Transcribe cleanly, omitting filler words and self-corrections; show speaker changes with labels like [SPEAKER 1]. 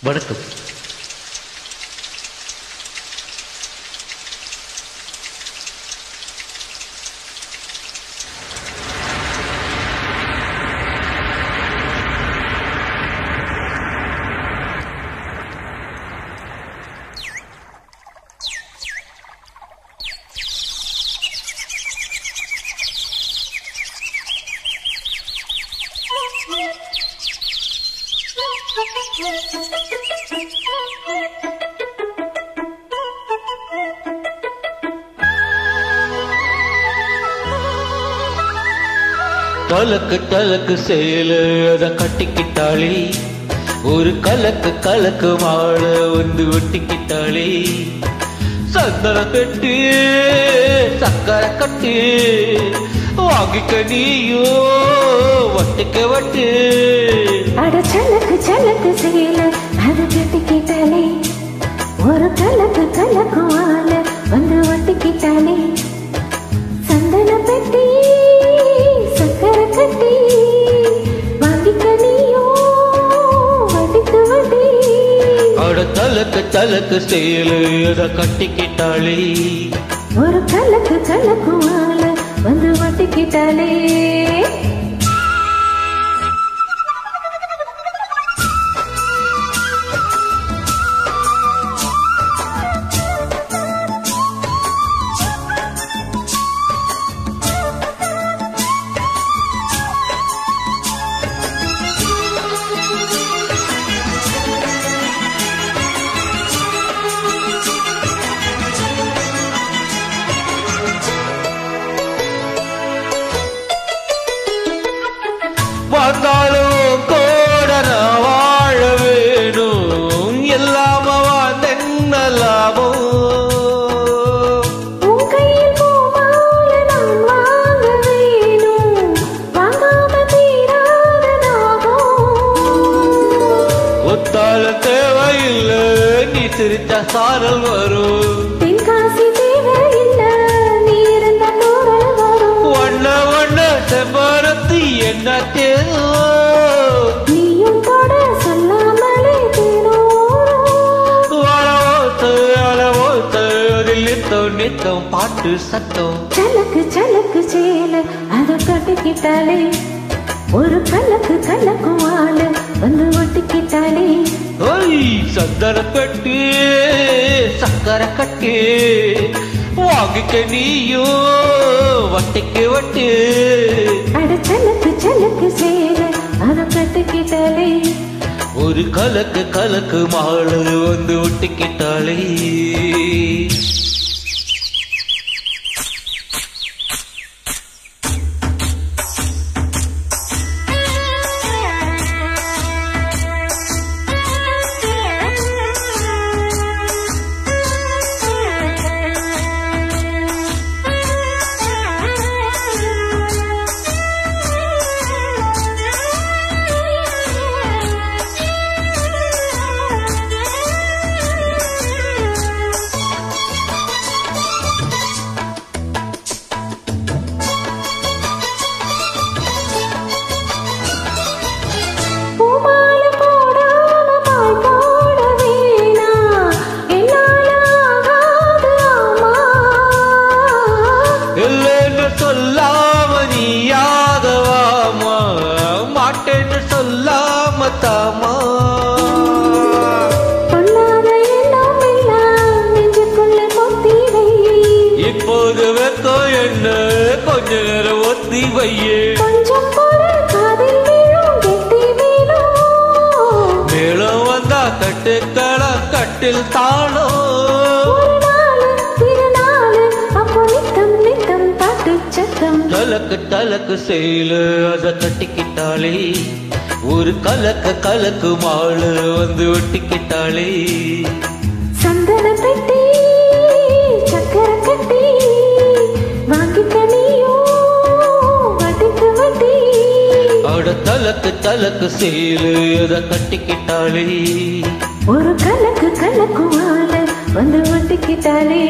[SPEAKER 1] வணக்கம். கலக்கு கலக்கு சேல அத கட்டிக்கிட்டாளே, ஒரு கலக்கு கலக்கு மாட வந்து ஒட்டிக்கிட்டாளே. சந்தன கட்டி சக்கரை கட்டி வாங்கிக்க நீயோ வட்டிக்க வட்டி.
[SPEAKER 2] அட சலக்கு சலக்கு சேல அத கட்டிக்கிட்டாளே, ஒரு கலக்கு கலக்கு மாட வந்து ஒட்டிக்கிட்டாளே. சந்தன பெட்டி சக்கரை கட்டி வாங்கிக்க நீயோ வட்டிக்கு வட்டி.
[SPEAKER 1] அட தலக்கு தலக்கு சேல அத கட்டிக்கிட்டாளே,
[SPEAKER 2] ஒரு கலக்கு கலக்கு மாட வந்து ஒட்டிக்கிட்டாளே.
[SPEAKER 1] வந்தாலும் கூட நான் வாழ வேணும், எல்லாம வாழ்ந்தென்னலாமோ.
[SPEAKER 2] உன் கையில் பூமால நான் வாங்க வேணும், வாங்காம தீராத தாகம்.
[SPEAKER 1] ஒத்தால தேவையில்லை, நீ சிரிச்சா சாரல் வரும்.
[SPEAKER 2] தென்காசி தேவையில்லை, நீ இருந்த தூரல் வரும்.
[SPEAKER 1] வண்ண வண்ண செம்பருத்தி என்ன தேவோ,
[SPEAKER 2] நீயும் தொட சொல்லாமலே தேனோரும்.
[SPEAKER 1] அளவோத்து அளவோத்து அதில் நித்தம் நித்தம் பாட்டு சத்தம்.
[SPEAKER 2] சலக்கு சலக்கு சேல அத கட்டிக்கிட்டாளே, ஒரு கலக்கு கலக்கு ஆள வந்து ஒட்டிக்கிட்டாளே.
[SPEAKER 1] ஓய் சந்தன கட்டி சக்கரை கட்டி வாங்கிக்க நீயோ வட்டிக்கு வட்டி.
[SPEAKER 2] அட சலக்கு சலக்கு சேல அத கட்டிக்கிட்டாளே,
[SPEAKER 1] ஒரு கலக்கு கலக்கு மாடு வந்து ஒட்டிக்கிட்டாளே.
[SPEAKER 2] பூமால போடாம பால் போட வேணா, என்னால ஆகாது ஆமா.
[SPEAKER 1] இல்லைன்னு சொல்லாம நீயாதவாமா, மாட்டேன்னு சொல்லாம தாமா.
[SPEAKER 2] பொல்லாத எண்ணம் எல்லாம் நெஞ்சுக்குள்ள பொத்தி வை.
[SPEAKER 1] இப்போது வெக்கம் என்ன கொஞ்ச நேரம் ஒத்தி வையே.
[SPEAKER 2] கொஞ்சம் பொருள் காதில் விழும் கெட்டி மேலும்.
[SPEAKER 1] மேலும் வந்தா கட்டுக்களம் கட்டில் தாளோ.
[SPEAKER 2] ஒரு நாளு திருநாளு அப்போ நித்தம் நித்தம் பாட்டு சத்தம்.
[SPEAKER 1] தலக்கு தலக்கு சேல அத கட்டிக்கிட்டாளே, ஒரு கலக்கு கலக்கு மாடு வந்து ஒட்டிக்கிட்டாளே.
[SPEAKER 2] சந்தன பெட்டி சக்கரை கட்டி வாங்கிக்க நீயோ வட்டிக்கு வட்டி.
[SPEAKER 1] அட தலக்கு தலக்கு சேல அத கட்டிக்கிட்டாளே,
[SPEAKER 2] ஒரு கலக்கு கலக்கு ஆள வந்து ஒட்டிக்கிட்டாளே.